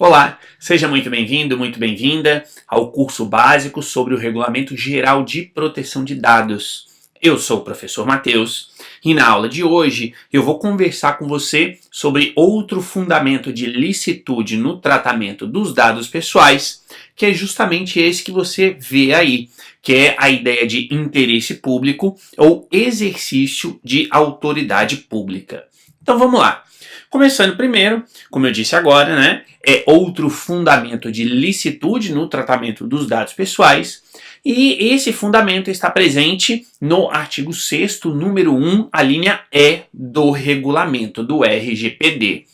Olá, seja muito bem-vindo, muito bem-vinda ao curso básico sobre o Regulamento Geral de Proteção de Dados. Eu sou o professor Matheus e na aula de hoje eu vou conversar com você sobre outro fundamento de licitude no tratamento dos dados pessoais, que é justamente esse que você vê aí, que é a ideia de interesse público ou exercício de autoridade pública. Então vamos lá. Começando primeiro, como eu disse agora, né, é outro fundamento de licitude no tratamento dos dados pessoais, e esse fundamento está presente no artigo 6º, número 1, a linha E do regulamento do RGPD.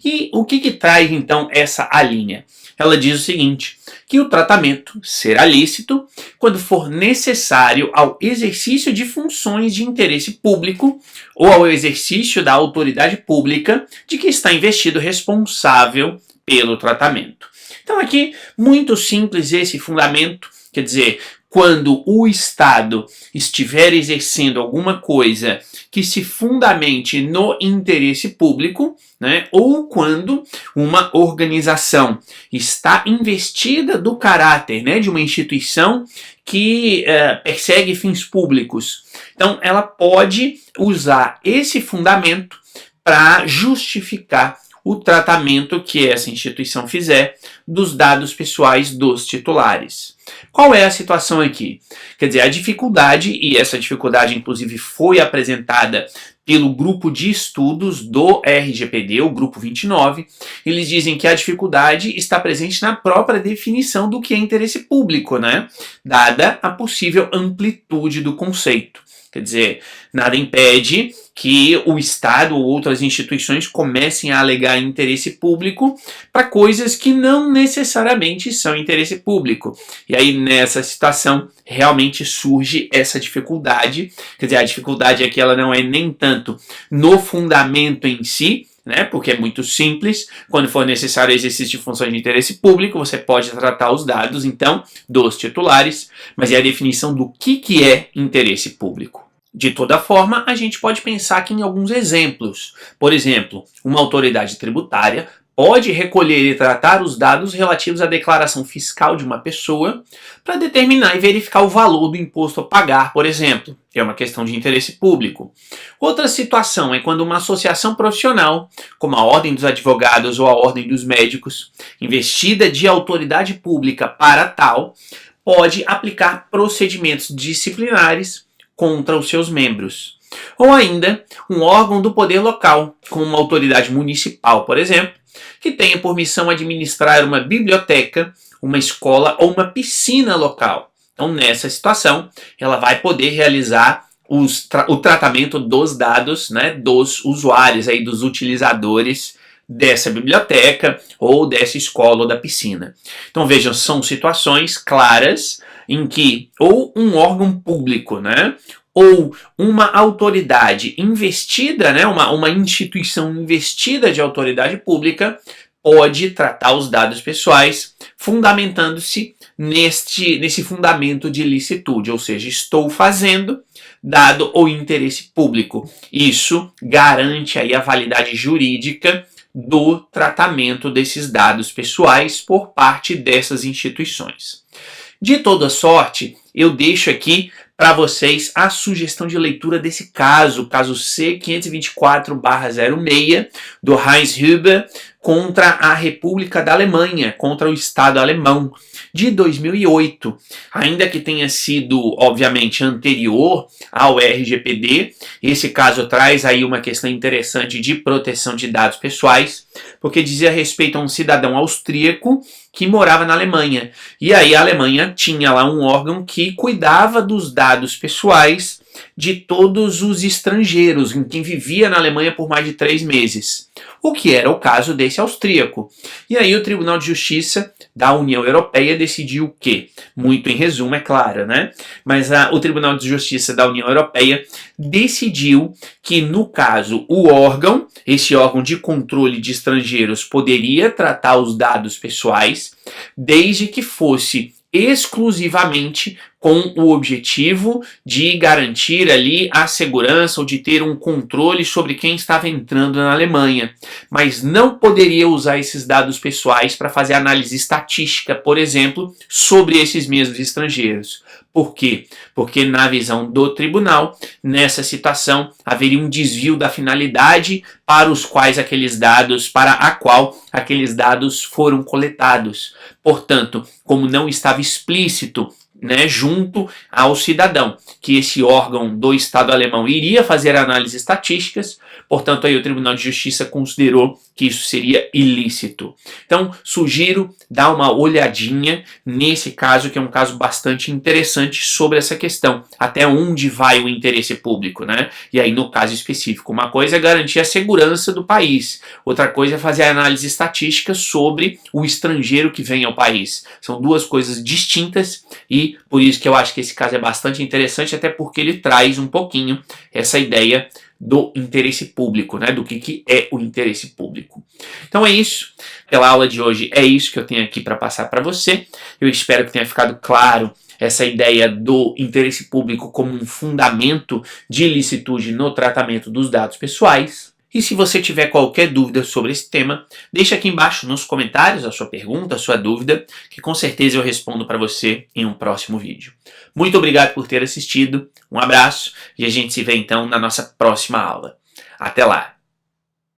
E o que traz então essa alínea? Ela diz o seguinte, que o tratamento será lícito quando for necessário ao exercício de funções de interesse público ou ao exercício da autoridade pública de que está investido responsável pelo tratamento. Então aqui, muito simples esse fundamento, quer dizer, quando o Estado estiver exercendo alguma coisa que se fundamente no interesse público, né, ou quando uma organização está investida do caráter, né, de uma instituição que persegue fins públicos. Então, ela pode usar esse fundamento para justificar o tratamento que essa instituição fizer dos dados pessoais dos titulares. Qual é a situação aqui? Quer dizer, a dificuldade, e essa dificuldade inclusive foi apresentada pelo grupo de estudos do RGPD, o grupo 29, eles dizem que a dificuldade está presente na própria definição do que é interesse público, né? Dada a possível amplitude do conceito. Quer dizer, nada impede que o Estado ou outras instituições comecem a alegar interesse público para coisas que não necessariamente são interesse público. E aí, nessa situação, realmente surge essa dificuldade. Quer dizer, a dificuldade é que ela não é nem tanto no fundamento em si, né? Porque é muito simples. Quando for necessário o exercício de funções de interesse público, você pode tratar os dados, então, dos titulares, mas é a definição do que é interesse público. De toda forma, a gente pode pensar aqui em alguns exemplos. Por exemplo, uma autoridade tributária pode recolher e tratar os dados relativos à declaração fiscal de uma pessoa para determinar e verificar o valor do imposto a pagar, por exemplo. É uma questão de interesse público. Outra situação é quando uma associação profissional, como a Ordem dos Advogados ou a Ordem dos Médicos, investida de autoridade pública para tal, pode aplicar procedimentos disciplinares contra os seus membros. Ou ainda, um órgão do poder local, como uma autoridade municipal, por exemplo, que tenha por missão administrar uma biblioteca, uma escola ou uma piscina local. Então, nessa situação, ela vai poder realizar o tratamento dos dados, né, dos usuários, aí, dos utilizadores dessa biblioteca ou dessa escola ou da piscina. Então, vejam, são situações claras em que ou um órgão público, né, ou uma autoridade investida, né, uma instituição investida de autoridade pública, pode tratar os dados pessoais fundamentando-se nesse fundamento de licitude, ou seja, estou fazendo dado o interesse público. Isso garante aí a validade jurídica do tratamento desses dados pessoais por parte dessas instituições. De toda sorte, eu deixo aqui para vocês a sugestão de leitura desse caso C524/06, do Heinz Huber, contra a República da Alemanha, contra o Estado alemão, de 2008. Ainda que tenha sido, obviamente, anterior ao RGPD, esse caso traz aí uma questão interessante de proteção de dados pessoais, porque dizia respeito a um cidadão austríaco que morava na Alemanha. E aí a Alemanha tinha lá um órgão que cuidava dos dados pessoais de todos os estrangeiros, em quem vivia na Alemanha por mais de 3 meses. O que era o caso desse austríaco. E aí o Tribunal de Justiça da União Europeia decidiu o quê? Muito em resumo, é claro, né? Mas o Tribunal de Justiça da União Europeia decidiu que, no caso, esse órgão de controle de estrangeiros, poderia tratar os dados pessoais, desde que fosse exclusivamente com o objetivo de garantir ali a segurança ou de ter um controle sobre quem estava entrando na Alemanha, mas não poderia usar esses dados pessoais para fazer análise estatística, por exemplo, sobre esses mesmos estrangeiros. Por quê? Porque na visão do tribunal, nessa situação, haveria um desvio da finalidade para a qual aqueles dados foram coletados. Portanto, como não estava explícito, junto ao cidadão, que esse órgão do Estado alemão iria fazer análises estatísticas, portanto aí o Tribunal de Justiça considerou que isso seria ilícito. Então, sugiro dar uma olhadinha nesse caso, que é um caso bastante interessante sobre essa questão, até onde vai o interesse público, E aí, no caso específico, uma coisa é garantir a segurança do país, outra coisa é fazer a análise estatística sobre o estrangeiro que vem ao país. São duas coisas distintas e por isso que eu acho que esse caso é bastante interessante, até porque ele traz um pouquinho essa ideia do interesse público, do que é o interesse público. Então é isso, pela aula de hoje é isso que eu tenho aqui para passar para você. Eu espero que tenha ficado claro essa ideia do interesse público como um fundamento de ilicitude no tratamento dos dados pessoais. E se você tiver qualquer dúvida sobre esse tema, deixa aqui embaixo nos comentários a sua pergunta, a sua dúvida, que com certeza eu respondo para você em um próximo vídeo. Muito obrigado por ter assistido, um abraço e a gente se vê então na nossa próxima aula. Até lá!